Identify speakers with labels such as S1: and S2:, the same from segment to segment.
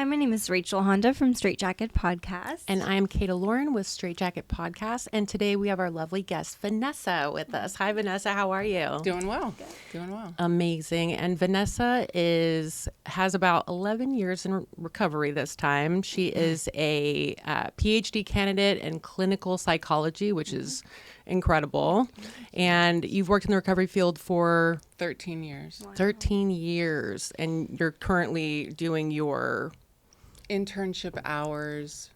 S1: my name is Rachel Honda from Straitjacket Podcast.
S2: And I'm Keta Lauren with Straitjacket Podcast. And today we have our lovely guest, Vanessa, with us. Hi, Vanessa. How are you?
S3: Doing well. Doing well.
S2: Amazing. And Vanessa has about 11 years in recovery this time. She is a PhD candidate in clinical psychology, which is incredible. And you've worked in the recovery field for
S3: 13 years.
S1: Wow.
S2: 13 years. And you're currently doing your
S3: Internship hours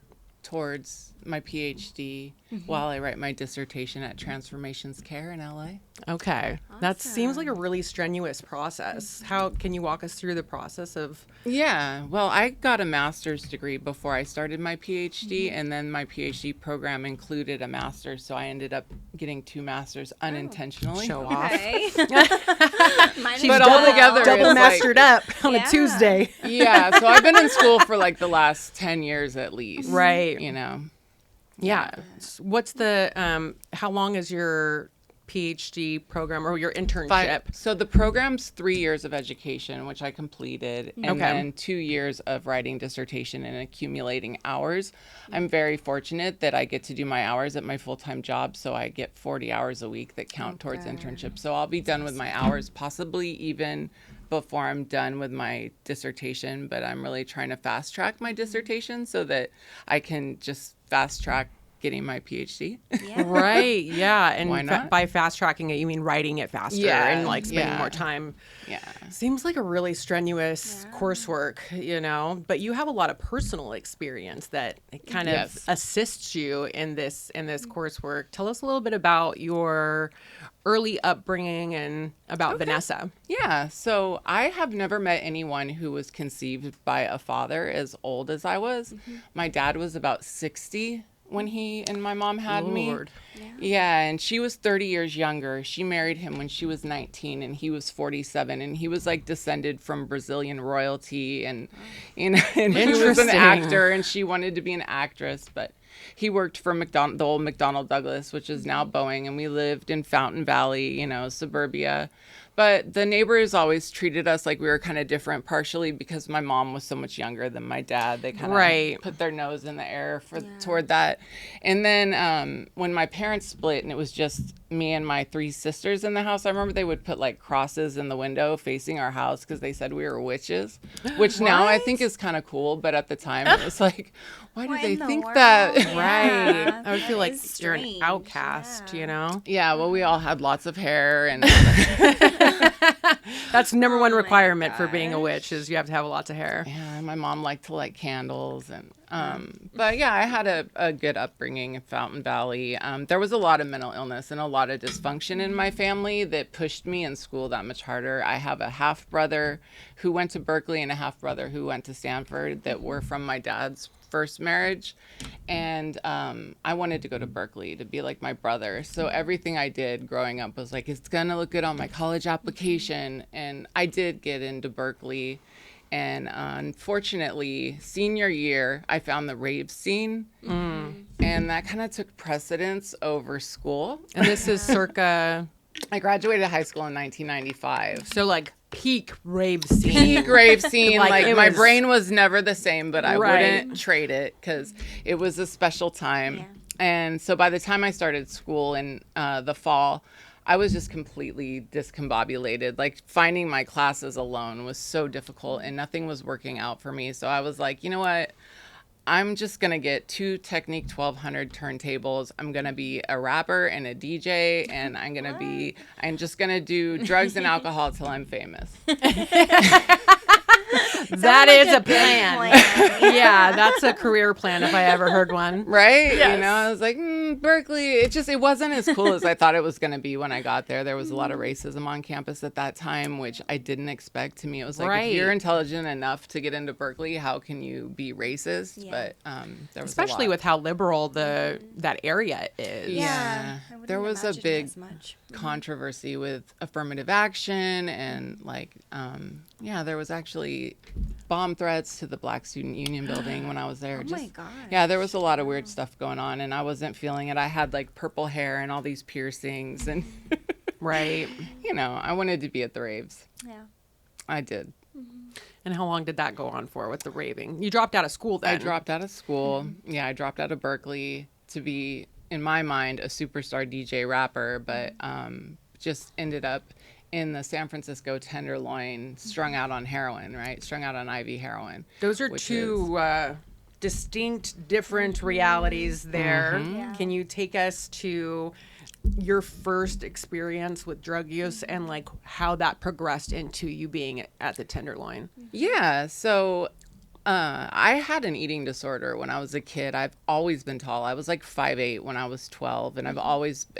S3: towards my PhD while I write my dissertation at Transformations Care in LA.
S2: Okay. That seems like a really strenuous process. How can you walk us through the process of?
S3: Yeah, well, I got a master's degree before I started my PhD, and then my PhD program included a master's, so I ended up getting 2 masters unintentionally.
S2: Show off.
S1: Okay.
S3: But all together,
S2: Double
S3: it's
S2: mastered up on
S1: Yeah.
S2: a Tuesday.
S3: Yeah, so I've been in school for like the last 10 years at least.
S2: Right.
S3: You know.
S2: Yeah. What's the, how long is your PhD program or your internship?
S3: So the program's 3 years of education, which I completed, and then 2 years of writing dissertation and accumulating hours. I'm very fortunate that I get to do my hours at my full-time job, so I get 40 hours a week that count towards internship. So I'll be done with my hours, possibly even before I'm done with my dissertation, but I'm really trying to fast track my dissertation so that I can just fast track getting my PhD.
S1: Yeah.
S2: Right. Yeah. And
S3: Why not?
S2: by fast tracking it, you mean writing it faster and like spending more time.
S3: Yeah.
S2: Seems like a really strenuous coursework, you know, but you have a lot of personal experience that kind of assists you in this coursework. Tell us a little bit about your early upbringing and about Vanessa.
S3: Yeah. So I have never met anyone who was conceived by a father as old as I was. My dad was about 60 when he and my mom had me. Yeah, and she was 30 years younger. She married him when she was 19 and he was 47, and he was like descended from Brazilian royalty, and you know, and he was an actor and she wanted to be an actress, but he worked for the old McDonnell Douglas, which is now Boeing, and we lived in Fountain Valley, you know, suburbia. But the neighbors always treated us like we were kind of different, partially because my mom was so much younger than my dad. They kind of put their nose in the air toward that. And then when my parents split and it was just me and my 3 sisters in the house, I remember they would put like crosses in the window facing our house because they said we were witches, which now I think is kind of cool. But at the time it was like, why do they think that?
S1: Yeah.
S2: I would feel like you're an outcast, you know?
S3: Yeah, well, we all had lots of hair and
S2: That's number one requirement for being a witch is you have to have lots of hair.
S3: yeah, my mom liked to light candles and but yeah, I had a good upbringing in Fountain Valley. There was a lot of mental illness and a lot of dysfunction in my family that pushed me in school that much harder. I have a half brother who went to Berkeley and a half brother who went to Stanford that were from my dad's first marriage, and I wanted to go to Berkeley to be like my brother. So everything I did growing up was like, it's gonna look good on my college application, and I did get into Berkeley. And unfortunately, senior year, I found the rave scene, and that kind of took precedence over school.
S2: And this is circa,
S3: I graduated high school in 1995.
S2: so like peak rave scene.
S3: Peak rave scene,
S2: Like,
S3: like
S2: it
S3: my
S2: was-
S3: brain was never the same, but I
S2: Right.
S3: wouldn't trade it because it was a special time. And so by the time I started school in the fall, I was just completely discombobulated. Like finding my classes alone was so difficult and nothing was working out for me. So I was like, you know what? I'm just going to get 2 Technique 1200 turntables. I'm going to be a rapper and a DJ, and I'm just going to do drugs and alcohol till I'm famous.
S2: That is a plan. Yeah, that's a career plan if I ever heard one.
S3: Right? Yes. You know, I was like, Berkeley, it wasn't as cool as I thought it was going to be when I got there. There was a lot of racism on campus at that time, which I didn't expect. To me, it was like, if you're intelligent enough to get into Berkeley, how can you be racist? Yeah. But there was
S2: especially with how liberal that area is.
S3: Yeah. There was a big controversy with affirmative action and like, there was actually bomb threats to the Black Student Union building when I was there.
S1: Oh my God.
S3: Yeah, there was a lot of weird stuff going on, and I wasn't feeling it. I had like purple hair and all these piercings, and
S2: right.
S3: You know, I wanted to be at the raves.
S1: Yeah.
S3: I did.
S2: And how long did that go on for with the raving? You dropped out of school then.
S3: I dropped out of school. Yeah, I dropped out of Berkeley to be, in my mind, a superstar DJ rapper, but just ended up in the San Francisco Tenderloin, strung out on heroin, right? Strung out on IV heroin.
S2: Those are two distinct, different realities there.
S1: Yeah.
S2: Can you take us to your first experience with drug use and like how that progressed into you being at the Tenderloin?
S3: Yeah, so I had an eating disorder when I was a kid. I've always been tall. I was like 5'8" when I was 12, and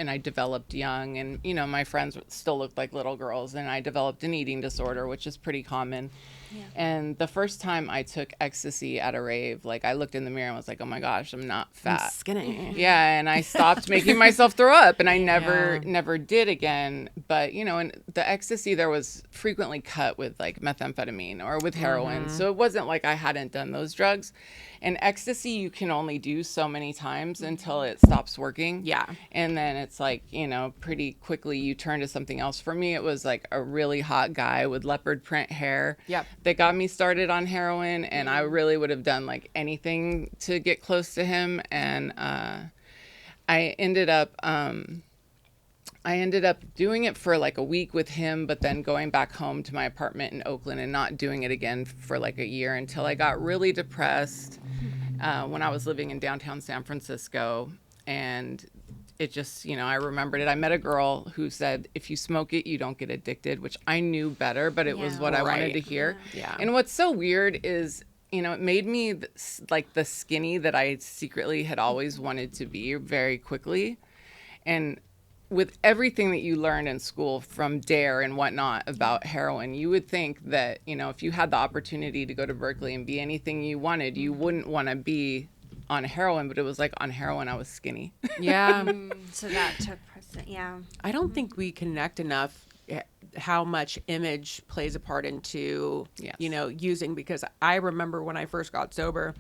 S3: I developed young, and you know, my friends still looked like little girls, and I developed an eating disorder, which is pretty common. Yeah. And the first time I took ecstasy at a rave, like I looked in the mirror and was like, oh my gosh, I'm not fat.
S2: I'm skinny.
S3: Yeah, and I stopped making myself throw up, and I never did again. But, you know, in the ecstasy, there was frequently cut with like methamphetamine or with heroin. So it wasn't like I hadn't done those drugs. And ecstasy, you can only do so many times until it stops working.
S2: Yeah.
S3: And then it's like, you know, pretty quickly you turn to something else. For me, it was like a really hot guy with leopard print hair that got me started on heroin. And I really would have done like anything to get close to him. And I ended up doing it for like a week with him, but then going back home to my apartment in Oakland and not doing it again for like a year until I got really depressed when I was living in downtown San Francisco. And it just, you know, I remembered it. I met a girl who said, if you smoke it, you don't get addicted, which I knew better, but it was what I wanted to hear.
S2: Yeah.
S3: And what's so weird is, you know, it made me like the skinny that I secretly had always wanted to be very quickly. And with everything that you learned in school from DARE and whatnot about heroin, you would think that, you know, if you had the opportunity to go to Berkeley and be anything you wanted, you wouldn't want to be on heroin. But it was like on heroin, I was skinny.
S2: Yeah.
S1: So that took precedent. Yeah.
S2: I don't think we connect enough how much image plays a part into, you know, using, because I remember when I first got sober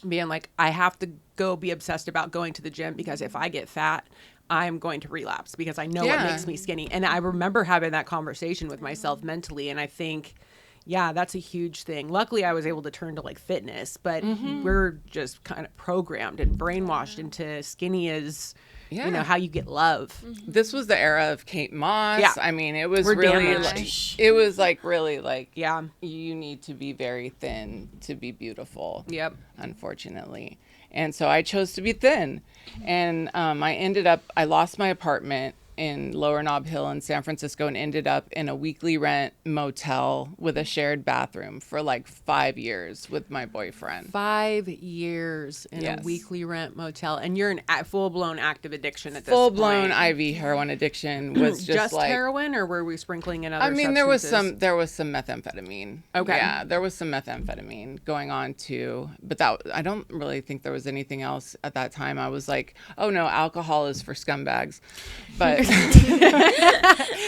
S2: being like, I have to go be obsessed about going to the gym because if I get fat, I'm going to relapse because I know it makes me skinny. And I remember having that conversation with myself mentally. And I think, yeah, that's a huge thing. Luckily, I was able to turn to like fitness, but we're just kind of programmed and brainwashed into skinny is, you know, how you get love.
S3: This was the era of Kate Moss.
S2: Yeah.
S3: I mean, it was
S2: We're
S3: really
S2: damaged.
S3: like, it was like really like, you need to be very thin to be beautiful.
S2: Yep.
S3: Unfortunately. And so I chose to be thin. And I lost my apartment in Lower Nob Hill in San Francisco and ended up in a weekly rent motel with a shared bathroom for like 5 years with my boyfriend.
S2: 5 years in a weekly rent motel. And you're in full-blown active addiction at this point.
S3: Full-blown IV heroin addiction was just like...
S2: heroin, or were we sprinkling in other substances?
S3: there was some methamphetamine.
S2: Okay.
S3: Yeah, there was some methamphetamine going on too. But I don't really think there was anything else at that time. I was like, oh no, alcohol is for scumbags. But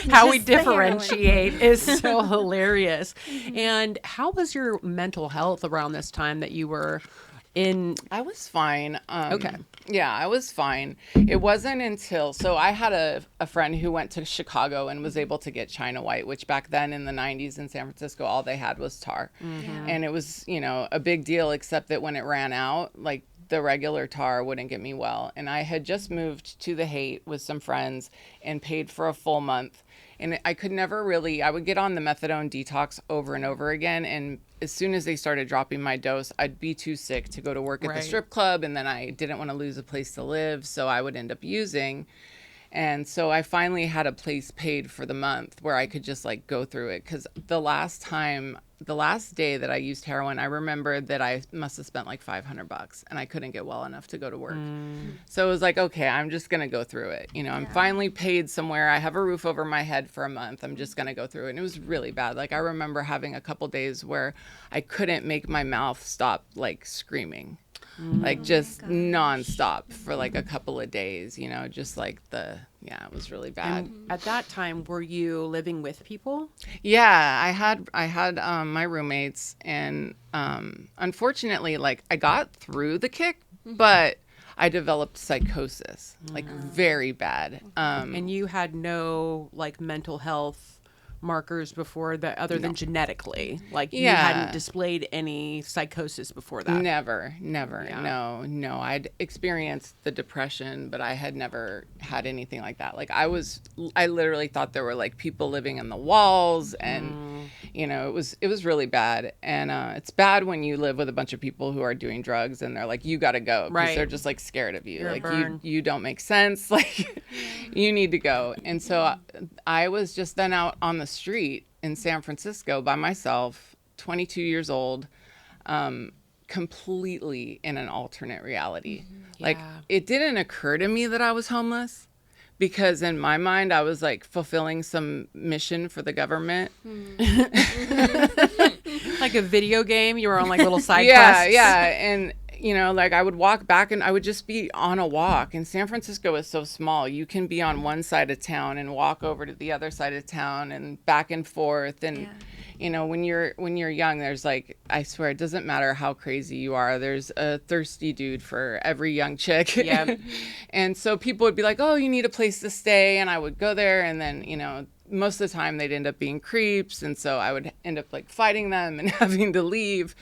S2: how we differentiate is so hilarious. And how was your mental health around this time that you were in?
S3: I was fine.
S2: Okay.
S3: Yeah, I was fine. It wasn't until, so I had a friend who went to Chicago and was able to get China White, which back then in the 90s in San Francisco, all they had was tar. And it was, you know, a big deal, except that when it ran out, like, the regular tar wouldn't get me well. And I had just moved to the Haight with some friends and paid for a full month. And I could never really, I would get on the methadone detox over and over again. And as soon as they started dropping my dose, I'd be too sick to go to work at the strip club. And then I didn't want to lose a place to live. So I would end up using. And so I finally had a place paid for the month where I could just like go through it. Because the last day that I used heroin, I remember that I must have spent like $500 and I couldn't get well enough to go to work. So it was like, okay, I'm just going to go through it. You know, I'm finally paid somewhere. I have a roof over my head for a month. I'm just going to go through it. And it was really bad. Like I remember having a couple days where I couldn't make my mouth stop like screaming. Like just nonstop for like a couple of days, you know, just like it was really bad.
S2: And at that time, were you living with people?
S3: Yeah, I had my roommates, and unfortunately, like I got through the kick, but I developed psychosis, like very bad.
S2: And you had no like mental health markers before that, other than genetically? Like you
S3: Yeah.
S2: hadn't displayed any psychosis before that?
S3: Never.
S2: Yeah.
S3: No. I'd experienced the depression, but I had never had anything like that. Like I literally thought there were like people living in the walls, and it was really bad. And it's bad when you live with a bunch of people who are doing drugs and they're like, you got to go, because
S2: Right.
S3: they're just like scared of you.
S2: You're a
S3: Like
S2: burn.
S3: you don't make sense. Like you need to go. And so I was just then out on the street in San Francisco by myself, 22 years old, completely in an alternate reality. Like
S2: Yeah.
S3: it didn't occur to me that I was homeless, because in my mind I was like fulfilling some mission for the government.
S2: Like a video game, you were on like little side
S3: Yeah,
S2: quests.
S3: yeah. And like I would walk back and I would just be on a walk. And San Francisco is so small. You can be on one side of town and walk over to the other side of town and back and forth. And when you're young, there's like, I swear, it doesn't matter how crazy you are, there's a thirsty dude for every young chick.
S2: Yep.
S3: And so people would be like, oh, you need a place to stay, and I would go there, and then most of the time they'd end up being creeps, and so I would end up like fighting them and having to leave.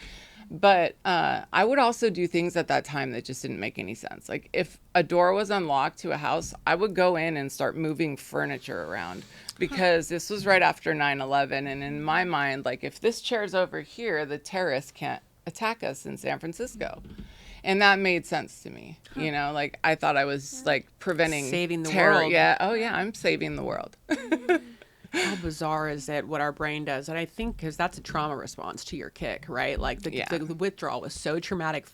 S3: But I would also do things at that time that just didn't make any sense. Like if a door was unlocked to a house, I would go in and start moving furniture around, because this was right after 9/11. And in my mind, like if this chair's over here, the terrorists can't attack us in San Francisco. And that made sense to me. Like I thought I was like preventing
S2: Saving the
S3: terror.
S2: world.
S3: Yeah. Oh yeah. I'm saving the world.
S2: How bizarre is it what our brain does? And I think because that's a trauma response to your kick, right? Like the withdrawal was so traumatic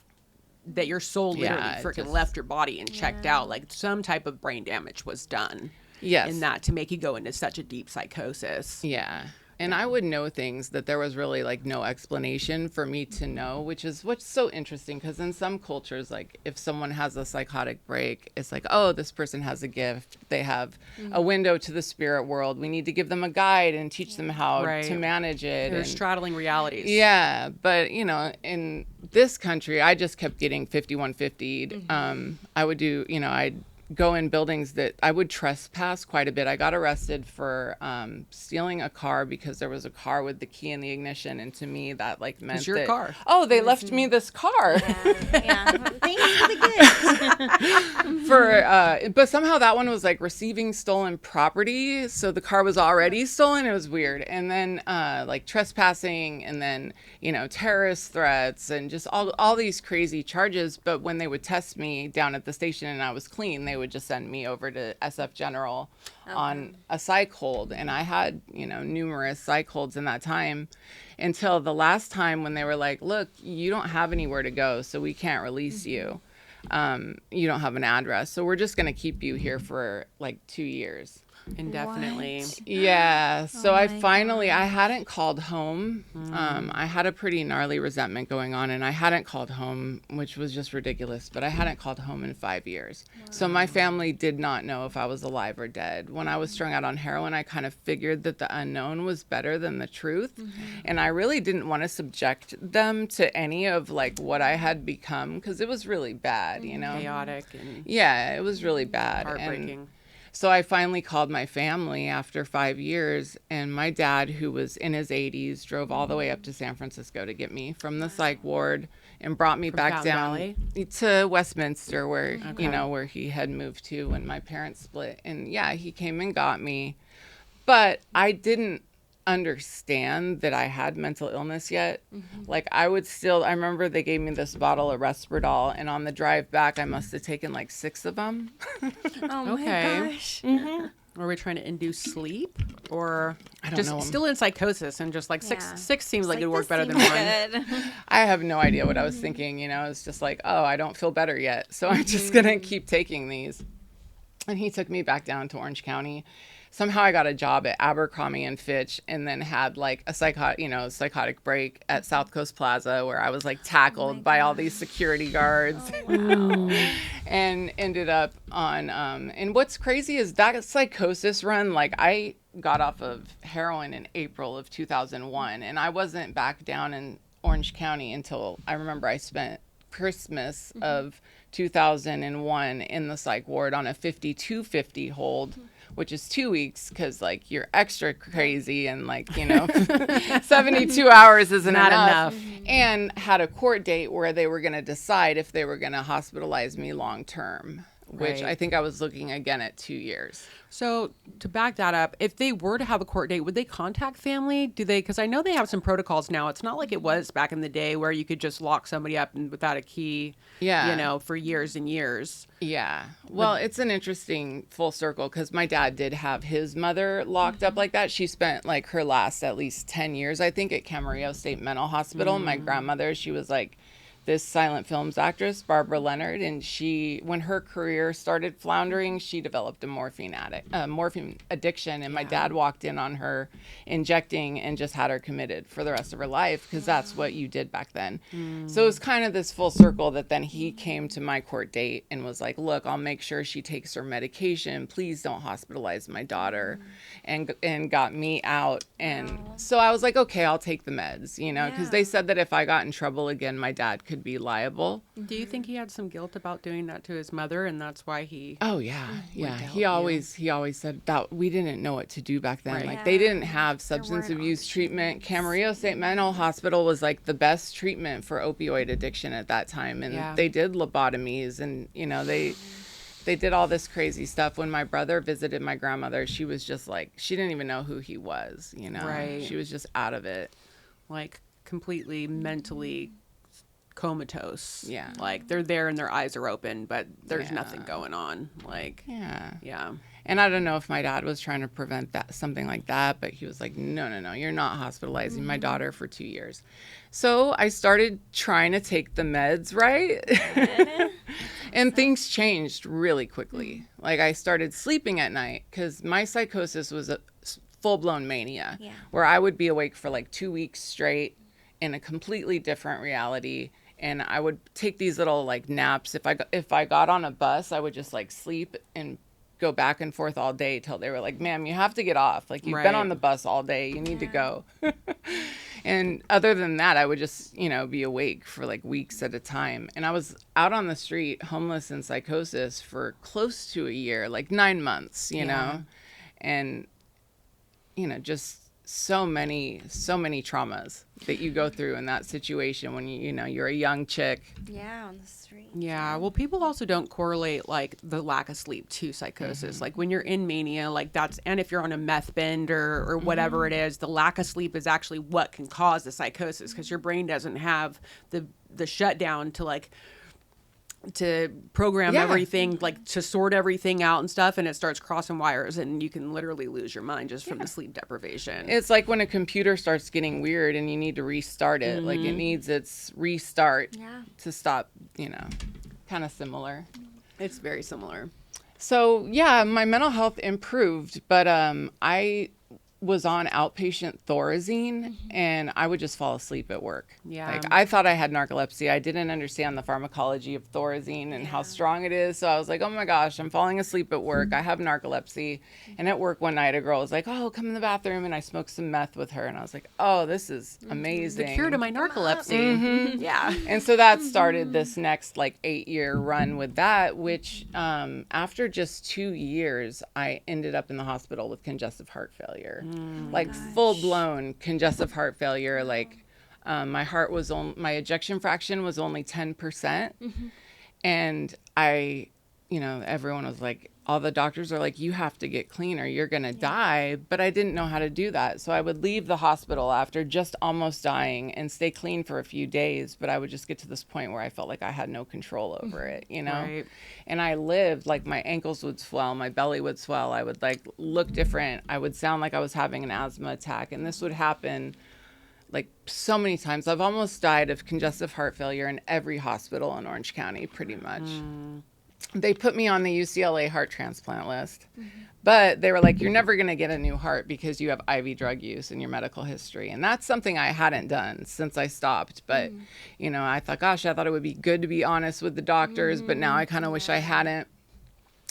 S2: that your soul literally freaking left your body and checked out. Like some type of brain damage was done.
S3: Yes.
S2: In that to make you go into such a deep psychosis.
S3: Yeah. And I would know things that there was really like no explanation for me to know, which is what's so interesting, because in some cultures, like if someone has a psychotic break, it's like, oh, this person has a gift. They have a window to the spirit world. We need to give them a guide and teach them how to manage it.
S2: They're straddling realities.
S3: Yeah. But, in this country, I just kept getting 5150'd. I would do, I'd go in buildings that I would trespass quite a bit. I got arrested for stealing a car because there was a car with the key in the ignition, and to me that like meant
S2: It's your
S3: that,
S2: car.
S3: oh, they left me this car.
S1: Yeah. Thanks for the gift.
S3: But somehow that one was like receiving stolen property, so the car was already stolen. It was weird. And then like trespassing, and then terrorist threats, and just all these crazy charges. But when they would test me down at the station and I was clean, they would just send me over to SF General on a psych hold. And I had numerous psych holds in that time, until the last time when they were like, look, you don't have anywhere to go, so we can't release you. You don't have an address, so we're just going to keep you here for like 2 years.
S2: Indefinitely.
S1: What?
S3: Yeah. So
S1: Oh
S3: I
S1: my
S3: I hadn't called home. I had a pretty gnarly resentment going on, and I hadn't called home, which was just ridiculous, but I hadn't called home in 5 years. So my family did not know if I was alive or dead. When I was strung out on heroin, I kind of figured that the unknown was better than the truth. And I really didn't want to subject them to any of like what I had become, because it was really bad,
S2: Chaotic and
S3: Yeah, it was really bad.
S2: heartbreaking.
S3: And so I finally called my family after 5 years, and my dad, who was in his 80s, drove all the way up to San Francisco to get me from the psych ward and brought me back
S2: Fountain
S3: down
S2: Valley?
S3: to Westminster, where where he had moved to when my parents split. And yeah, he came and got me, but I didn't understand that I had mental illness yet. Like I remember they gave me this bottle of Risperdal, and on the drive back I must have taken like 6 of them.
S1: Oh
S2: Okay.
S1: my gosh.
S2: Were we trying to induce sleep, or
S3: I don't
S2: just
S3: know.
S2: still in psychosis and just like
S1: Yeah.
S2: six seems like
S1: Like,
S2: it would work
S1: this
S2: better than
S1: seems
S2: one.
S1: good.
S3: I have no idea what I was thinking, It's just like, oh, I don't feel better yet, so I'm just gonna keep taking these. And he took me back down to Orange County. Somehow I got a job at Abercrombie and Fitch, and then had like a psychotic break at South Coast Plaza, where I was like tackled by all these security guards. And ended up on and what's crazy is that psychosis run, like I got off of heroin in April of 2001, and I wasn't back down in Orange County until I remember I spent Christmas of 2001 in the psych ward on a 5250 hold which is 2 weeks because like you're extra crazy and like, 72 hours isn't
S2: Not
S3: enough.
S2: enough.
S3: And had a court date where they were going to decide if they were going to hospitalize me long term, which
S2: Right.
S3: I think I was looking again at 2 years.
S2: So to back that up, if they were to have a court date, would they contact family? Do they? Because I know they have some protocols now. It's not like it was back in the day where you could just lock somebody up without a key,
S3: Yeah.
S2: for years and years.
S3: Yeah. Well, it's an interesting full circle because my dad did have his mother locked up like that. She spent like her last at least 10 years, I think, at Camarillo State Mental Hospital. My grandmother, she was like this silent films actress, Barbara Leonard, and when her career started floundering, she developed a morphine addiction, and my dad walked in on her injecting and just had her committed for the rest of her life because that's what you did back then. So it was kind of this full circle that then he came to my court date and was like, look, I'll make sure she takes her medication. Please don't hospitalize my daughter, and got me out. And so I was like, okay, I'll take the meds, because they said that if I got in trouble again, my dad could be liable.
S2: Do you think he had some guilt about doing that to his mother, and that's why he?
S3: Oh yeah. He always said that we didn't know what to do back then.
S2: Right.
S3: Like they didn't have substance
S1: weren't
S3: abuse treatment. Camarillo State Mental Hospital was like the best treatment for opioid addiction at that time, and they did lobotomies, and they did all this crazy stuff. When my brother visited my grandmother, she was just like, she didn't even know who he was.
S2: Right.
S3: She was just out of it.
S2: Like completely mentally comatose.
S3: Yeah.
S2: Like they're there and their eyes are open, but there's
S3: Yeah.
S2: nothing going on. Like,
S3: Yeah. And I don't know if my dad was trying to prevent something like that, but he was like, no, you're not hospitalizing my daughter for 2 years. So I started trying to take the meds, right? And things changed really quickly. Like I started sleeping at night because my psychosis was a full-blown mania where I would be awake for like 2 weeks straight in a completely different reality. And I would take these little like naps. If I got on a bus, I would just like sleep and go back and forth all day till they were like, ma'am, you have to get off. Like you've been on the bus all day. You need to go. And other than that, I would just, be awake for like weeks at a time. And I was out on the street, homeless and psychosis for close to a year, like 9 months, you know, and, just so many traumas that you go through in that situation when you're a young chick.
S1: Yeah, on the street.
S2: yeah. Well, people also don't correlate like the lack of sleep to psychosis. Like when you're in mania, like and if you're on a meth bend or whatever it is, the lack of sleep is actually what can cause the psychosis because your brain doesn't have the shutdown to program everything, like to sort everything out and stuff, and it starts crossing wires and you can literally lose your mind just from the sleep deprivation.
S3: It's like when a computer starts getting weird and you need to restart it. Like it needs its restart to stop, kind of similar.
S2: It's very similar.
S3: So yeah, my mental health improved, but I was on outpatient Thorazine and I would just fall asleep at work.
S2: Yeah.
S3: Like I thought I had narcolepsy. I didn't understand the pharmacology of Thorazine and how strong it is. So I was like, oh my gosh, I'm falling asleep at work. I have narcolepsy. And at work one night, a girl was like, oh, come in the bathroom. And I smoked some meth with her. And I was like, oh, this is amazing.
S2: The cure to my narcolepsy. Yeah.
S3: And so that started this next like 8-year run with that, which after just 2 years, I ended up in the hospital with congestive heart failure. Like full-blown congestive heart failure. Like my ejection fraction was only 10%. And everyone was like, all the doctors are like, you have to get clean or you're going to die. But I didn't know how to do that. So I would leave the hospital after just almost dying and stay clean for a few days. But I would just get to this point where I felt like I had no control over it,
S2: Right.
S3: And I lived like my ankles would swell, my belly would swell. I would like look different. I would sound like I was having an asthma attack. And this would happen like so many times. I've almost died of congestive heart failure in every hospital in Orange County, pretty much. They put me on the UCLA heart transplant list, but they were like, you're never going to get a new heart because you have IV drug use in your medical history. And that's something I hadn't done since I stopped. But, I thought it would be good to be honest with the doctors, but now I kind of wish I hadn't.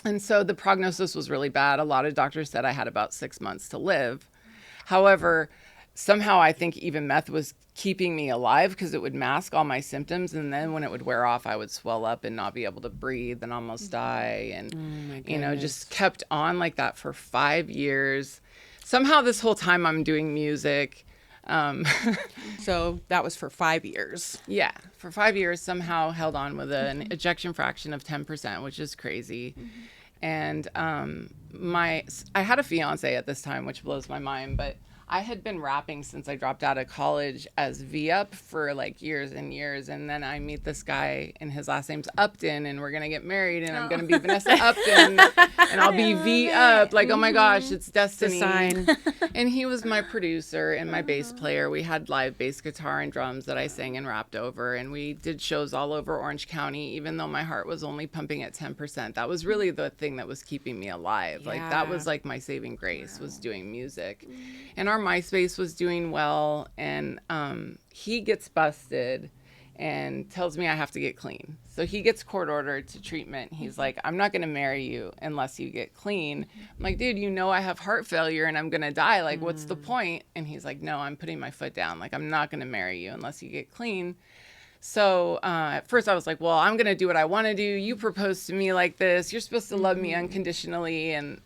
S3: And so the prognosis was really bad. A lot of doctors said I had about 6 months to live. However, somehow I think even meth was keeping me alive because it would mask all my symptoms. And then when it would wear off, I would swell up and not be able to breathe and almost die. And, just kept on like that for 5 years. Somehow this whole time I'm doing music.
S2: So that was for 5 years.
S3: Yeah. For 5 years, somehow held on with an ejection fraction of 10%, which is crazy. And I had a fiance at this time, which blows my mind, but I had been rapping since I dropped out of college as V-Up for like years and years. And then I meet this guy and his last name's Upton and we're going to get married and I'm going to be Vanessa Upton and I'll be V-Up. Like, oh my gosh, it's destiny.
S2: It's a sign.
S3: And he was my producer and my bass player. We had live bass guitar and drums that I sang and rapped over. And we did shows all over Orange County, even though my heart was only pumping at 10%. That was really the thing that was keeping me alive. Like that was like my saving grace was doing music. And our MySpace was doing well, and he gets busted and tells me I have to get clean. So he gets court ordered to treatment. He's like, I'm not going to marry you unless you get clean. I'm like, dude, I have heart failure and I'm going to die. Like, what's the point? And he's like, no, I'm putting my foot down. Like, I'm not going to marry you unless you get clean. So at first I was like, well, I'm going to do what I want to do. You proposed to me like this. You're supposed to love me unconditionally. And,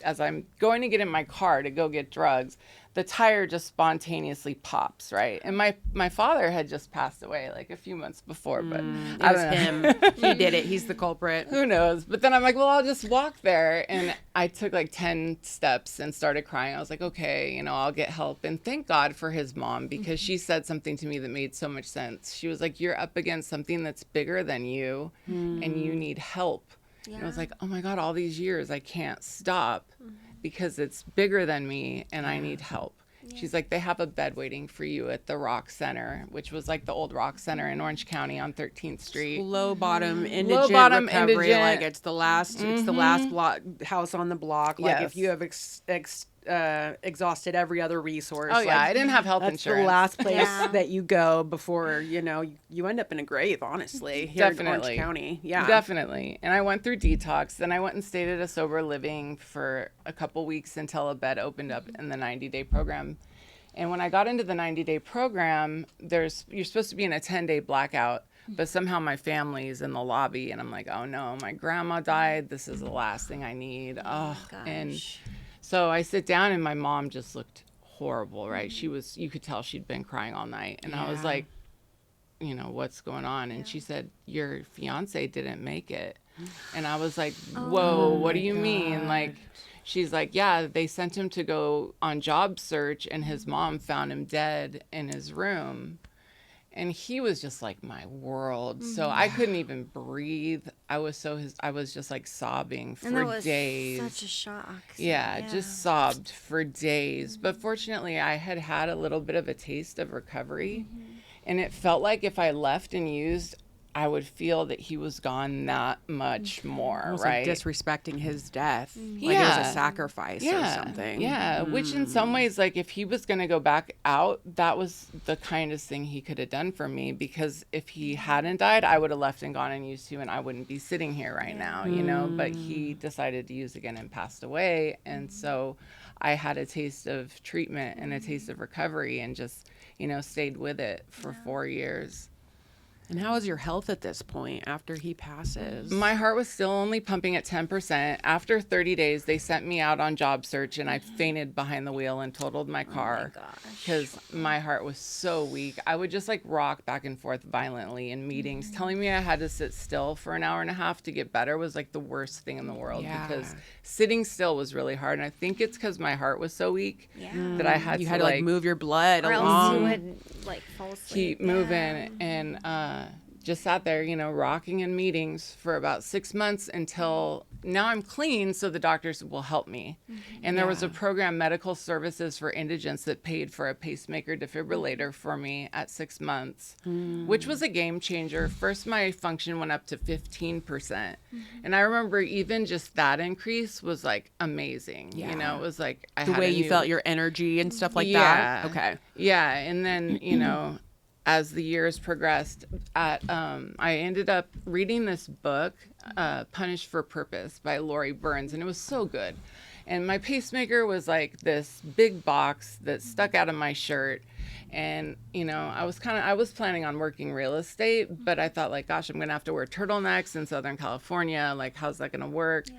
S3: as I'm going to get in my car to go get drugs, the tire just spontaneously pops, right? And my father had just passed away like a few months before, but
S2: it was him. He did it. He's the culprit.
S3: Who knows? But then I'm like, well, I'll just walk there. And I took like 10 steps and started crying. I was like, okay, I'll get help. And thank God for his mom, because she said something to me that made so much sense. She was like, you're up against something that's bigger than you and you need help. Yeah. And I was like, oh my God, all these years I can't stop because it's bigger than me and I need help. Yeah. She's like, they have a bed waiting for you at the Rock Center, which was like the old Rock Center in Orange County on 13th Street.
S2: Low bottom indigent recovery. Like it's the last block house on the block. Like if you have exhausted every other resource.
S3: Oh yeah, I didn't have health insurance.
S2: That's the last place that you go before you end up in a grave. Honestly, here in Orange County. Yeah,
S3: definitely. And I went through detox. Then I went and stayed at a sober living for a couple weeks until a bed opened up in the 90-day program. And when I got into the 90-day program, you're supposed to be in a 10-day blackout. But somehow my family's in the lobby, and I'm like, oh no, my grandma died. This is the last thing I need. Oh, and so I sit down and my mom just looked horrible, right? You could tell she'd been crying all night. And I was like, what's going on? And she said, your fiance didn't make it. And I was like, whoa, what do you mean? Like, she's like, yeah, they sent him to go on job search and his mom found him dead in his room. And he was just like my world. So I couldn't even breathe. I was just like sobbing for days.
S4: Such a shock.
S3: Yeah, just sobbed for days. But fortunately, I had a little bit of a taste of recovery. And it felt like if I left and used, I would feel that he was gone that much more,
S2: almost
S3: right?
S2: Like disrespecting his death. Like it was a sacrifice or something.
S3: Yeah, which in some ways, like if he was going to go back out, that was the kindest thing he could have done for me, because if he hadn't died, I would have left and gone and used to, and I wouldn't be sitting here right now, but he decided to use again and passed away. And so I had a taste of treatment and a taste of recovery and just, stayed with it for 4 years.
S2: And how is your health at this point after he passes?
S3: My heart was still only pumping at 10%. After 30 days, they sent me out on job search, and I fainted behind the wheel and totaled my car because my heart was so weak. I would just like rock back and forth violently in meetings. Telling me I had to sit still for an hour and a half to get better was like the worst thing in the world, because sitting still was really hard. And I think it's because my heart was so weak that I had
S2: to like move your blood
S4: or
S2: along.
S4: else you would like fall asleep.
S3: Keep moving. And just sat there, rocking in meetings for about 6 months until now I'm clean, so the doctors will help me. And there was a program, Medical Services for Indigents, that paid for a pacemaker defibrillator for me at 6 months, which was a game changer. First, my function went up to 15%. And I remember even just that increase was like amazing. It was like
S2: the way you felt your energy and stuff like that. Okay.
S3: Yeah. And then, as the years progressed, I ended up reading this book, Punished for Purpose by Lori Burns, and it was so good. And my pacemaker was like this big box that stuck out of my shirt. And, you know, I was planning on working real estate, but I thought like, gosh, I'm going to have to wear turtlenecks in Southern California. Like, how's that going to work? Yeah.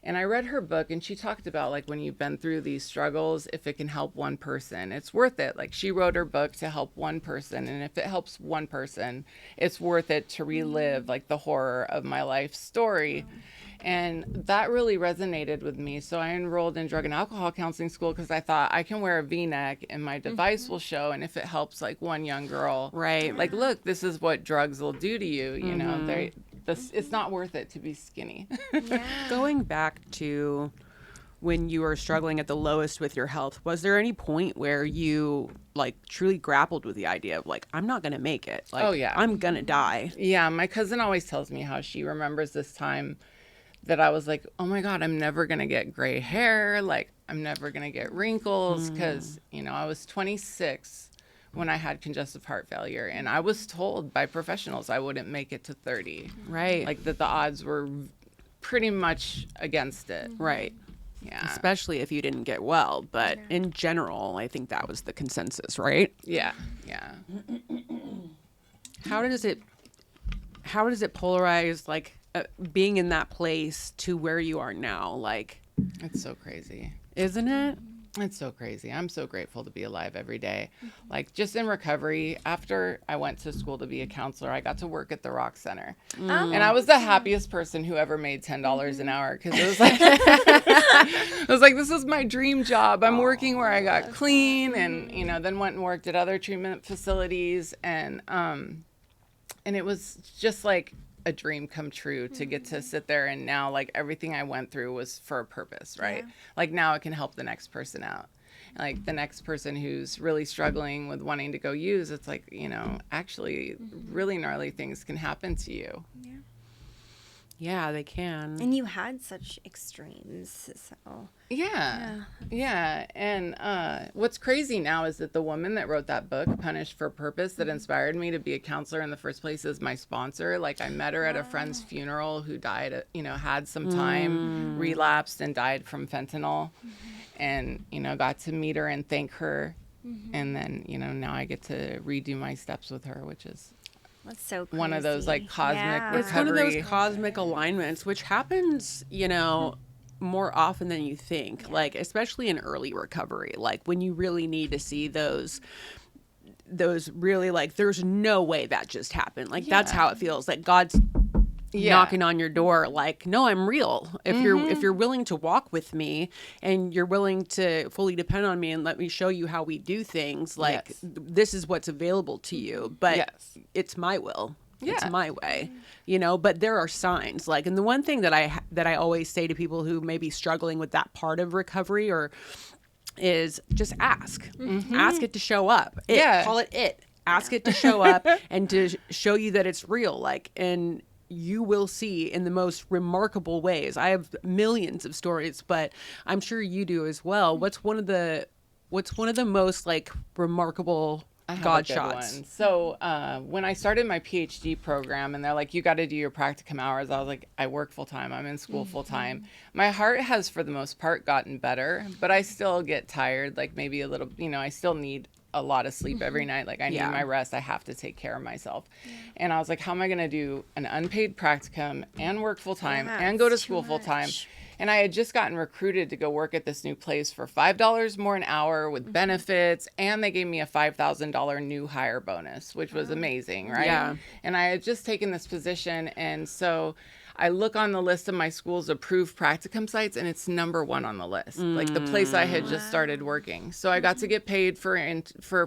S3: And I read her book, and she talked about like when you've been through these struggles, if it can help one person, it's worth it. Like, she wrote her book to help one person. And if it helps one person, it's worth it to relive like the horror of my life story. And that really resonated with me. So I enrolled in drug and alcohol counseling school because I thought I can wear a V-neck and my device will show. And if it helps like one young girl,
S2: right,
S3: like, look, this is what drugs will do to you. You know, it's not worth it to be skinny.
S5: Going back to when you were struggling at the lowest with your health, was there any point where you like truly grappled with the idea of like, I'm not going to make it? Like,
S3: oh, yeah.
S5: I'm going to die.
S3: Yeah. My cousin always tells me how she remembers this time that I was like, oh my God, I'm never going to get gray hair. Like, I'm never going to get wrinkles. Because, you know, I was 26 when I had congestive heart failure. And I was told by professionals I wouldn't make it to 30.
S5: Right.
S3: Like, that the odds were pretty much against it.
S5: Right.
S3: Yeah.
S5: Especially if you didn't get well. But in general, I think that was the consensus, right?
S3: Yeah. Yeah.
S5: How does it polarize, like, being in that place to where you are now? Like,
S3: it's so crazy.
S5: Isn't it?
S3: It's so crazy. I'm so grateful to be alive every day. Like, just in recovery, after I went to school to be a counselor, I got to work at the Rock Center. And I was the happiest person who ever made $10 an hour, because it was like, this is my dream job. I'm working where I got clean, and, you know, then went and worked at other treatment facilities. And it was just like a dream come true to get to sit there. And now, like, everything I went through was for a purpose, right? Yeah. Like, now it can help the next person out. Like, the next person who's really struggling with wanting to go use, it's like, you know, actually really gnarly things can happen to you.
S4: Yeah.
S5: Yeah, they can.
S4: And you had such extremes, so.
S3: Yeah. And what's crazy now is that the woman that wrote that book, Punished for Purpose, that inspired me to be a counselor in the first place, is my sponsor. Like, I met her at a friend's funeral who died, you know, had some time, relapsed, and died from fentanyl. And, you know, got to meet her and thank her. And then, you know, now I get to redo my steps with her, which is...
S4: That's so crazy.
S3: One of those like cosmic recovery.
S5: It's one of those cosmic alignments, which happens, you know, more often than you think. Like, especially in early recovery, like when you really need to see those really, like, there's no way that just happened. Like, that's how it feels. Like, God's knocking on your door, like, no, I'm real. If you're willing to walk with me and you're willing to fully depend on me and let me show you how we do things, like, this is what's available to you. But it's my will. It's my way, you know. But there are signs, like, and the one thing that I always say to people who may be struggling with that part of recovery is just ask. Ask it to show up. Call it it. Ask it to show up and to show you that it's real. Like, and you will see in the most remarkable ways. I have millions of stories, but I'm sure you do as well. What's one of the most, like, remarkable God shots?
S3: One. So when I started my PhD program, and they're like, you got to do your practicum hours, I was like, I work full time. I'm in school full time. My heart has, for the most part, gotten better, but I still get tired. Like, maybe a little, you know, I still need a lot of sleep every night. Like, I need my rest. I have to take care of myself. And I was like, how am I going to do an unpaid practicum and work full time and go to school full time? And I had just gotten recruited to go work at this new place for $5 more an hour with benefits. And they gave me a $5,000 new hire bonus, which was amazing, right?
S5: Yeah.
S3: And I had just taken this position. And so I look on the list of my school's approved practicum sites, and it's number 1 on the list, like the place I had just started working. So I got to get paid for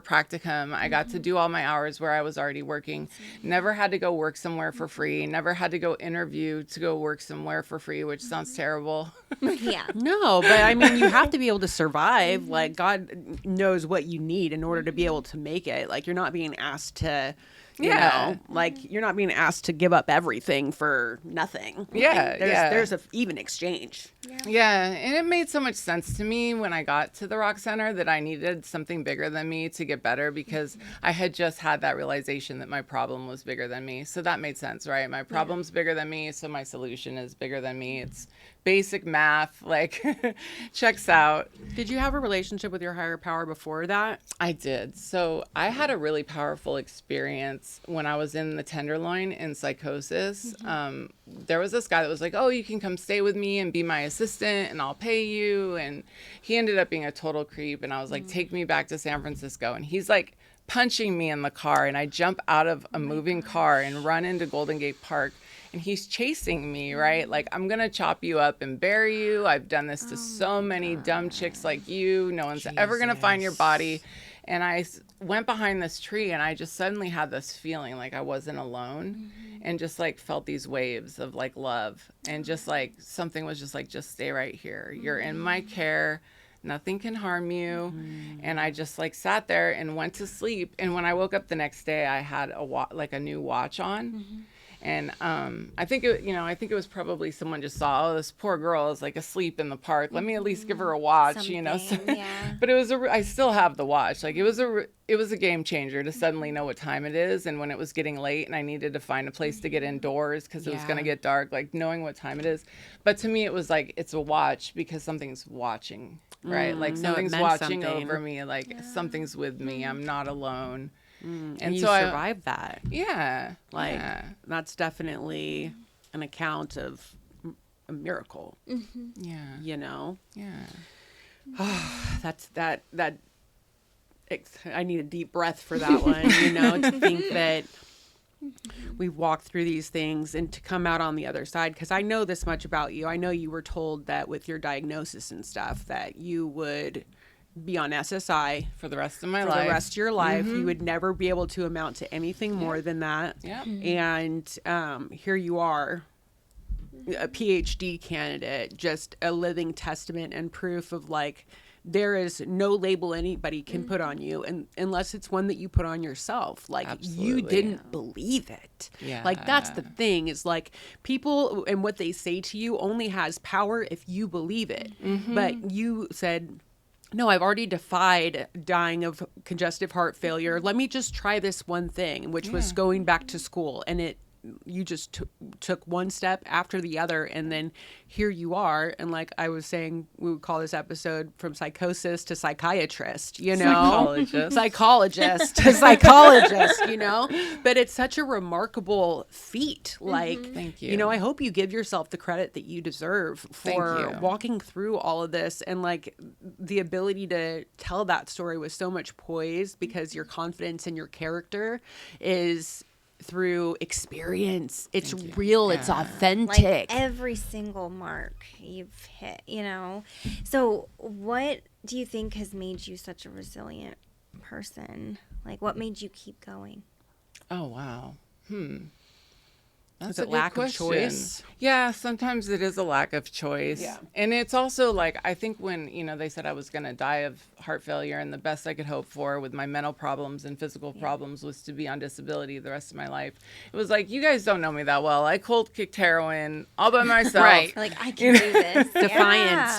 S3: practicum. I got to do all my hours where I was already working. Never had to go work somewhere for free. Never had to go interview to go work somewhere for free, which sounds terrible.
S5: No, but I mean, you have to be able to survive. Like, God knows what you need in order to be able to make it. Like, you're not being asked to, You know, like you're not being asked to give up everything for nothing.
S3: Yeah,
S5: There's a even exchange.
S3: Yeah, and it made so much sense to me when I got to the Rock Center that I needed something bigger than me to get better, because I had just had that realization that my problem was bigger than me. So that made sense, right? My problem's bigger than me, so my solution is bigger than me. It's basic math, like checks out.
S5: Did you have a relationship with your higher power before that?
S3: I did. So I had a really powerful experience when I was in the Tenderloin in Psychosis. There was this guy that was like, oh, you can come stay with me and be my assistant and I'll pay you. And he ended up being a total creep. And I was like, take me back to San Francisco. And he's like punching me in the car. And I jump out of a moving car and run into Golden Gate Park. And he's chasing me, right? Like, I'm going to chop you up and bury you. I've done this to so many dumb chicks like you. No one's ever going to find your body. And I went behind this tree and I just suddenly had this feeling like I wasn't alone, and just like felt these waves of like love, and just like something was just like, just stay right here. You're in my care. Nothing can harm you. And I just like sat there and went to sleep. And when I woke up the next day, I had a new watch on. And I think it was probably someone just saw, oh, this poor girl is like asleep in the park. Let me at least give her a watch, you know. So, but I still have the watch. Like it was a game changer to suddenly know what time it is, and when it was getting late and I needed to find a place to get indoors because it was going to get dark, like knowing what time it is. But to me, it was like, it's a watch because something's watching, right? Like something's watching over me, like something's with me. I'm not alone.
S5: And so you survived that.
S3: Yeah.
S5: Like that's definitely an account of a miracle.
S3: Yeah.
S5: You know?
S3: Yeah.
S5: I need a deep breath for that one, you know, to think that we've walked through these things and to come out on the other side. Because I know this much about you. I know you were told that with your diagnosis and stuff that you would be on SSI
S3: for the rest of my
S5: for
S3: life.
S5: the rest of your life. You would never be able to amount to anything more than that.
S3: Yeah.
S5: And here you are, a PhD candidate, just a living testament and proof of like, there is no label anybody can put on you, and unless it's one that you put on yourself. Like you didn't believe it.
S3: Yeah.
S5: Like that's the thing, is like people and what they say to you only has power if you believe it. But you said, no, I've already defied dying of congestive heart failure. Let me just try this one thing, which was going back to school. And you just took one step after the other, and then here you are. And like I was saying, we would call this episode From Psychosis to Psychiatrist, you know? Psychologist to psychologist, you know? But it's such a remarkable feat. Like,
S3: Thank you.
S5: You know, I hope you give yourself the credit that you deserve for walking through all of this. And like the ability to tell that story with so much poise, because your confidence in your character is through experience. It's real. It's authentic.
S4: Like every single mark you've hit, you know. So what do you think has made you such a resilient person? Like what made you keep going?
S3: Oh, wow. That's
S5: Is it lack of choice?
S3: Yeah, sometimes it is a lack of choice.
S5: Yeah.
S3: And it's also like, I think when, you know, they said I was going to die of heart failure, and the best I could hope for with my mental problems and physical problems was to be on disability the rest of my life. It was like, you guys don't know me that well. I cold kicked heroin all by myself.
S5: Right.
S4: Like I can do this.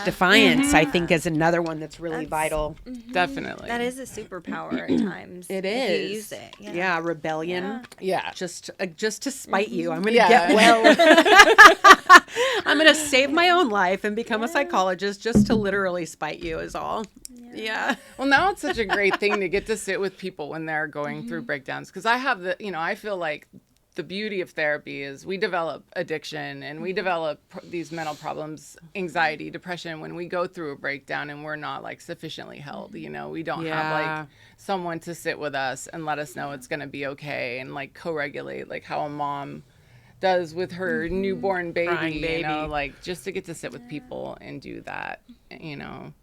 S5: Defiance, I think, is another one that's really vital.
S3: Definitely.
S4: That is a superpower at times.
S5: It
S4: if
S5: is.
S4: you use it.
S5: Yeah, rebellion.
S3: Yeah.
S5: Just to spite you. I'm going to get well. I'm going to save my own life and become a psychologist just to literally spite you is all. Yeah.
S3: Well, now it's such a great thing to get to sit with people when they're going through breakdowns. Because I have I feel like the beauty of therapy is we develop addiction and we develop these mental problems, anxiety, depression, when we go through a breakdown and we're not like sufficiently held, you know, we don't have like someone to sit with us and let us know it's going to be okay, and like co-regulate, like how a mom does with her newborn baby, you know, like just to get to sit with people and do that, you know,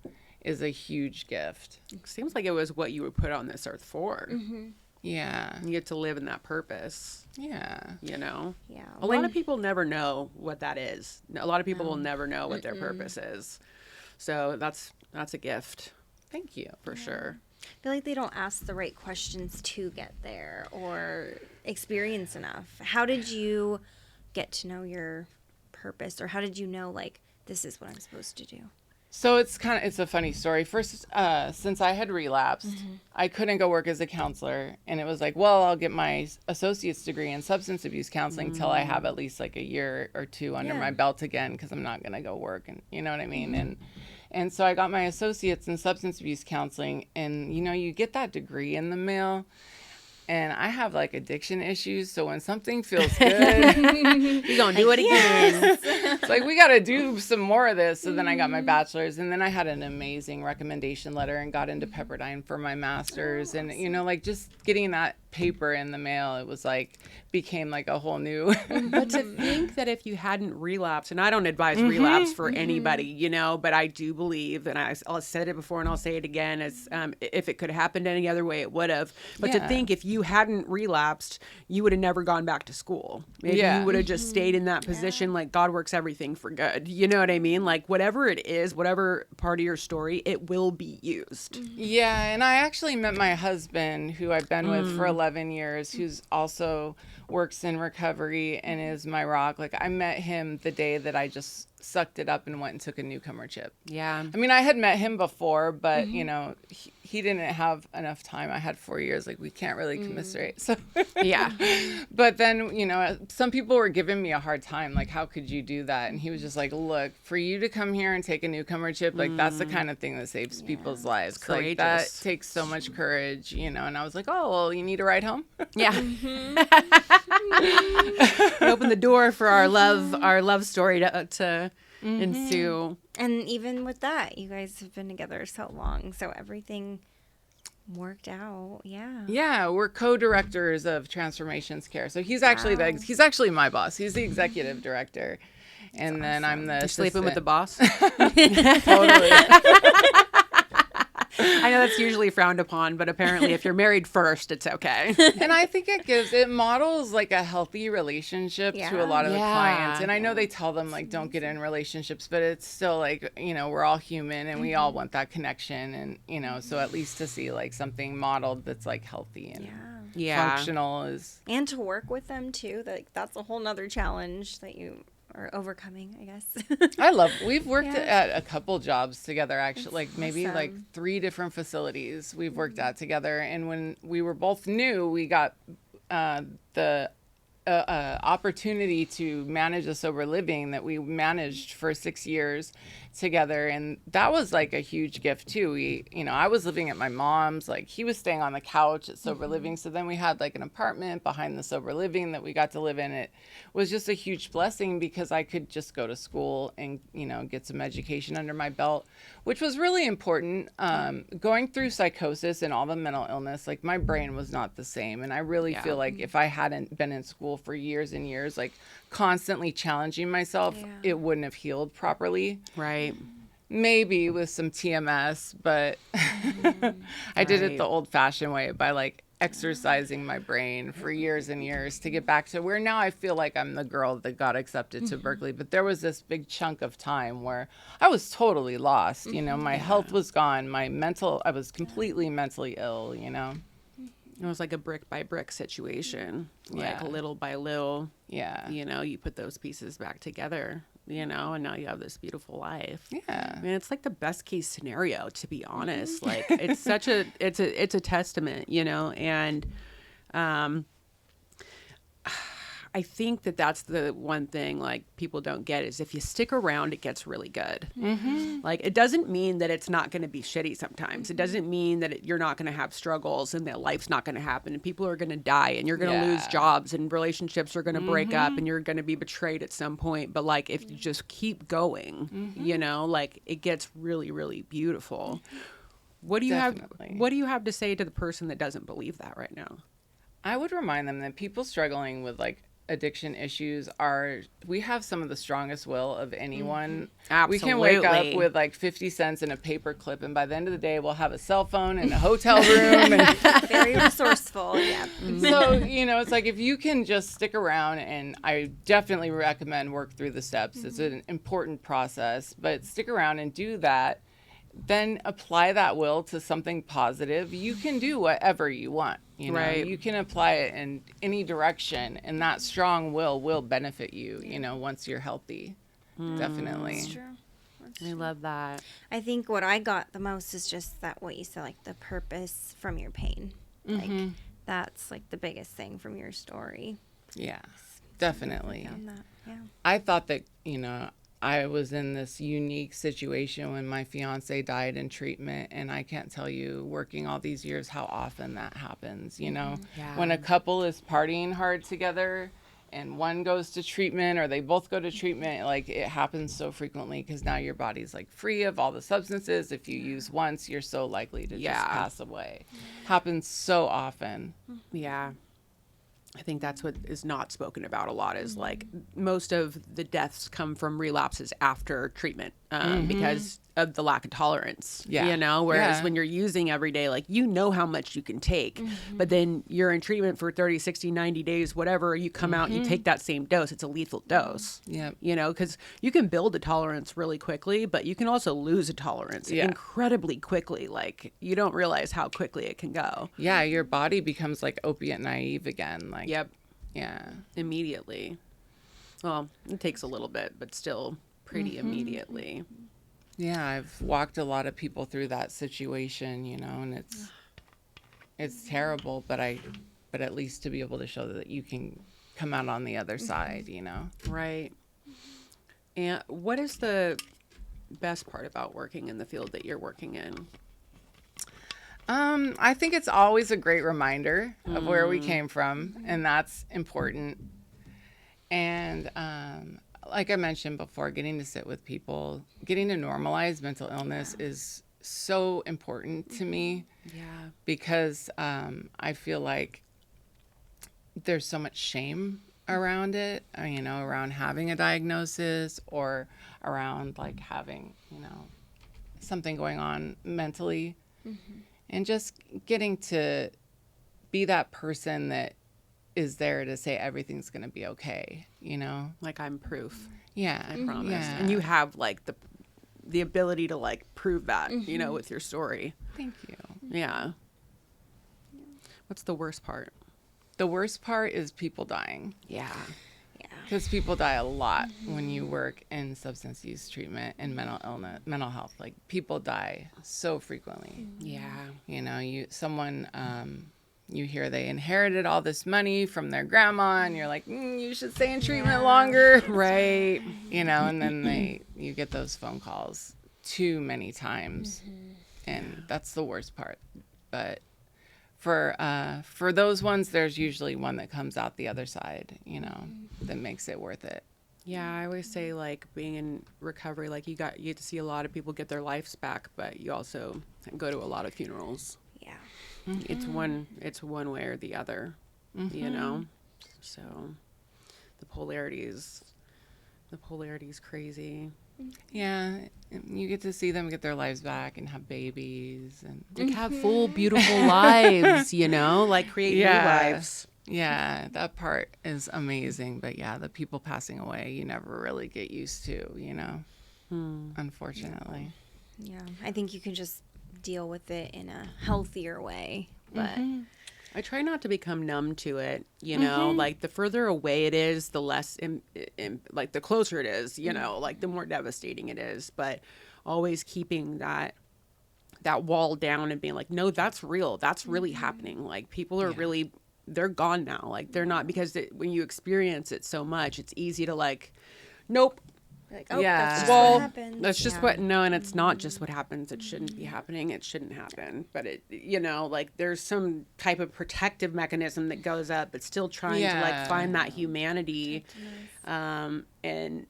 S3: is a huge gift.
S5: It seems like it was what you were put on this earth for.
S3: Yeah.
S5: You get to live in that purpose.
S3: Yeah.
S5: You know?
S4: Yeah.
S5: A lot of people never know what that is. A lot of people will never know what their purpose is. So that's a gift.
S3: Thank you.
S5: For sure.
S4: I feel like they don't ask the right questions to get there or experience enough. How did you get to know your purpose, or how did you know, like, this is what I'm supposed to do?
S3: So it's a funny story. First, since I had relapsed, I couldn't go work as a counselor. And it was like, well, I'll get my associate's degree in substance abuse counseling till I have at least like a year or two under my belt again, because I'm not going to go work. And you know what I mean? And so I got my associate's in substance abuse counseling. And, you know, you get that degree in the mail. And I have like addiction issues, so when something feels good,
S5: You're going to do it again.
S3: it's like, we got to do some more of this. So then I got my bachelor's, and then I had an amazing recommendation letter and got into Pepperdine for my master's. And, you know, like just getting that paper in the mail, it was like, became like a whole new.
S5: But to think that if you hadn't relapsed, and I don't advise relapse for anybody, you know, but I do believe, and I'll said it before and I'll say it again, as if it could have happened any other way, it would have. But to think if you hadn't relapsed, you would have never gone back to school. Maybe you would have just stayed in that position. Like, God works everything for good. You know what I mean? Like, whatever it is, whatever part of your story, it will be used.
S3: Yeah, and I actually met my husband, who I've been with for 11 years, who's also works in recovery and is my rock. Like, I met him the day that I just sucked it up and went and took a newcomer chip.
S5: Yeah.
S3: I mean, I had met him before, but you know, he didn't have enough time. I had 4 years. Like, we can't really commiserate. So
S5: Yeah.
S3: but then, you know, some people were giving me a hard time. Like, how could you do that? And he was just like, look, for you to come here and take a newcomer chip, like, that's the kind of thing that saves people's lives.
S5: It's
S3: Like, that
S5: courageous.
S3: takes so much courage, you know. And I was like, oh, well, you need a ride home?
S5: Yeah. Open the door for our love story to ensue.
S4: And even with that, you guys have been together so long, so everything worked out. Yeah.
S3: Yeah, we're co-directors of Transformations Care. So he's actually he's actually my boss. He's the executive director. And then I'm the
S5: You're sleeping with the
S3: assistant.
S5: boss.
S3: Totally.
S5: I know that's usually frowned upon, but apparently if you're married first, it's okay.
S3: And I think it models like a healthy relationship to a lot of the clients. And I know they tell them, like, don't get in relationships, but it's still like, you know, we're all human and we all want that connection. And, you know, so at least to see like something modeled that's like healthy and functional is.
S4: And to work with them too. That's a whole nother challenge that you are overcoming, I guess.
S3: We've worked at a couple jobs together, actually, like maybe like 3 different facilities we've worked at together. And when we were both new, we got the opportunity to manage a sober living that we managed for 6 years together. And that was like a huge gift too. I was living at my mom's, like he was staying on the couch at sober living. So then we had like an apartment behind the sober living that we got to live in. It was just a huge blessing because I could just go to school and, you know, get some education under my belt, which was really important. Going through psychosis and all the mental illness, like my brain was not the same. And I really feel like if I hadn't been in school for years and years, like constantly challenging myself, it wouldn't have healed properly.
S5: Right.
S3: Maybe with some TMS, but I did it the old-fashioned way by like exercising my brain for years and years to get back to where now I feel like I'm the girl that got accepted to Berkeley. But there was this big chunk of time where I was totally lost. You know, my health was gone. I was completely mentally ill, you know.
S5: It was like a brick by brick situation, like little by little.
S3: Yeah.
S5: You know, you put those pieces back together, you know, and now you have this beautiful life.
S3: Yeah.
S5: I mean, it's like the best case scenario, to be honest. Like, it's such it's a testament, you know, and I think that's the one thing like people don't get is if you stick around, it gets really good. Like, it doesn't mean that it's not going to be shitty sometimes. It doesn't mean that you're not going to have struggles and that life's not going to happen and people are going to die and you're going to lose jobs and relationships are going to break up and you're going to be betrayed at some point. But like, if you just keep going, you know, like it gets really, really beautiful. What do you have to say to the person that doesn't believe that right now?
S3: I would remind them that people struggling with like addiction issues we have some of the strongest will of anyone.
S5: Absolutely.
S3: We can wake up with like 50 cents and a paper clip, and by the end of the day we'll have a cell phone and a hotel room and
S4: Very resourceful. Yeah.
S3: so, you know, it's like if you can just stick around, and I definitely recommend work through the steps. It's an important process, but stick around and do that. then apply that will to something positive, you can do whatever you want. You know,
S5: Right.
S3: you can apply it in any direction, and that strong will benefit you, you know, once you're healthy. Definitely.
S4: It's true.
S5: I love that.
S4: I think what I got the most is just that what you said, like the purpose from your pain. Like that's like the biggest thing from your story.
S3: Yeah, definitely.
S4: Found that. Yeah.
S3: I thought that, you know, I was in this unique situation when my fiance died in treatment, and I can't tell you, working all these years, how often that happens, you know?
S5: Yeah.
S3: When a couple is partying hard together and one goes to treatment or they both go to treatment, like it happens so frequently because now your body's like free of all the substances. If you use once, you're so likely to just pass away. Happens so often.
S5: Yeah. I think that's what is not spoken about a lot is like most of the deaths come from relapses after treatment because of the lack of tolerance,
S3: Yeah.
S5: you know, whereas
S3: Yeah.
S5: when you're using every day, like, you know how much you can take, but then you're in treatment for 30, 60, 90 days, whatever, you come out, you take that same dose. It's a lethal dose,
S3: Yep.
S5: you know, because you can build a tolerance really quickly, but you can also lose a tolerance
S3: Yeah.
S5: incredibly quickly. Like, you don't realize how quickly it can go.
S3: Yeah, your body becomes like opiate naive again. Like,
S5: Yep.
S3: yeah.
S5: Immediately. Well, it takes a little bit, but still pretty immediately.
S3: Yeah, I've walked a lot of people through that situation, you know, and it's terrible, but at least to be able to show that you can come out on the other side, you know.
S5: Right. And what is the best part about working in the field that you're working in?
S3: I think it's always a great reminder of where we came from, and that's important. And like I mentioned before, getting to sit with people, getting to normalize mental illness is so important to me.
S5: Yeah.
S3: Because I feel like there's so much shame around it, you know, around having a diagnosis or around like having, you know, something going on mentally. And just getting to be that person that is there to say everything's going to be okay, you know?
S5: Like, I'm proof,
S3: Yeah.
S5: I promise.
S3: Yeah.
S5: And you have like the ability to like prove that, you know, with your story.
S3: Thank you.
S5: Yeah. What's the worst part?
S3: The worst part is people dying.
S5: Yeah.
S3: Because people die a lot when you work in substance use treatment and mental health. Like, people die so frequently.
S5: Yeah.
S3: You know, you hear they inherited all this money from their grandma, and you're like, you should stay in treatment longer,
S5: Right.
S3: you know. And then you get those phone calls too many times, and that's the worst part. But for those ones, there's usually one that comes out the other side, you know, that makes it worth it.
S5: Yeah, I always say, like, being in recovery, like, you get to see a lot of people get their lives back, but you also go to a lot of funerals.
S4: Yeah.
S5: It's one way or the other, you know. So the polarity is crazy.
S3: Yeah, you get to see them get their lives back and have babies and
S5: Like, have full, beautiful lives, you know, like create new lives.
S3: Yeah, that part is amazing. But yeah, the people passing away, you never really get used to, you know, unfortunately.
S4: Yeah. I think you can just deal with it in a healthier way. But
S5: I try not to become numb to it, you know, like the further away it is, the less, like the closer it is, you know, like the more devastating it is, but always keeping that wall down and being like, no, that's real. That's really happening. Like, people are really, they're gone now. Like, they're not, because when you experience it so much, it's easy to like, nope.
S4: like, oh,
S3: Yeah.
S4: that's just
S5: Well,
S4: what happens.
S5: that's just
S4: Yeah.
S5: what, no, and it's not just what happens. It shouldn't be happening. It shouldn't happen. But it, you know, like, there's some type of protective mechanism that goes up, but still trying to like find that humanity, and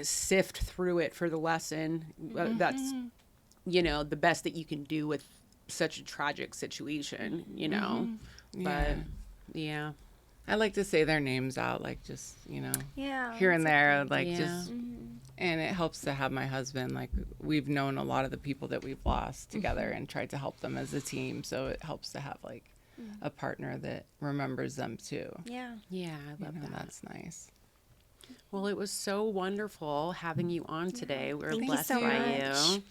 S5: sift through it for the lesson. That's, you know, the best that you can do with such a tragic situation, you know. But yeah.
S3: I like to say their names out, like, just, you know,
S4: Yeah.
S3: here and there, like,
S5: Yeah.
S3: just, and it helps to have my husband, like, we've known a lot of the people that we've lost together and tried to help them as a team, so it helps to have, like, a partner that remembers them too.
S4: Yeah.
S5: Yeah, I love
S3: You know,
S5: that.
S3: that's nice.
S5: Well, it was so wonderful having you on today. We're
S4: Thank you
S5: blessed
S4: so
S5: by
S4: much.
S5: you.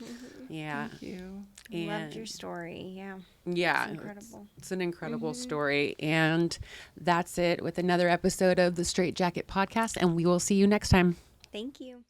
S5: Yeah.
S3: Thank you.
S4: Loved your story. Yeah.
S5: Yeah.
S4: It's incredible.
S5: It's an incredible story. And that's it with another episode of the Straitjacket Podcast. And we will see you next time.
S4: Thank you.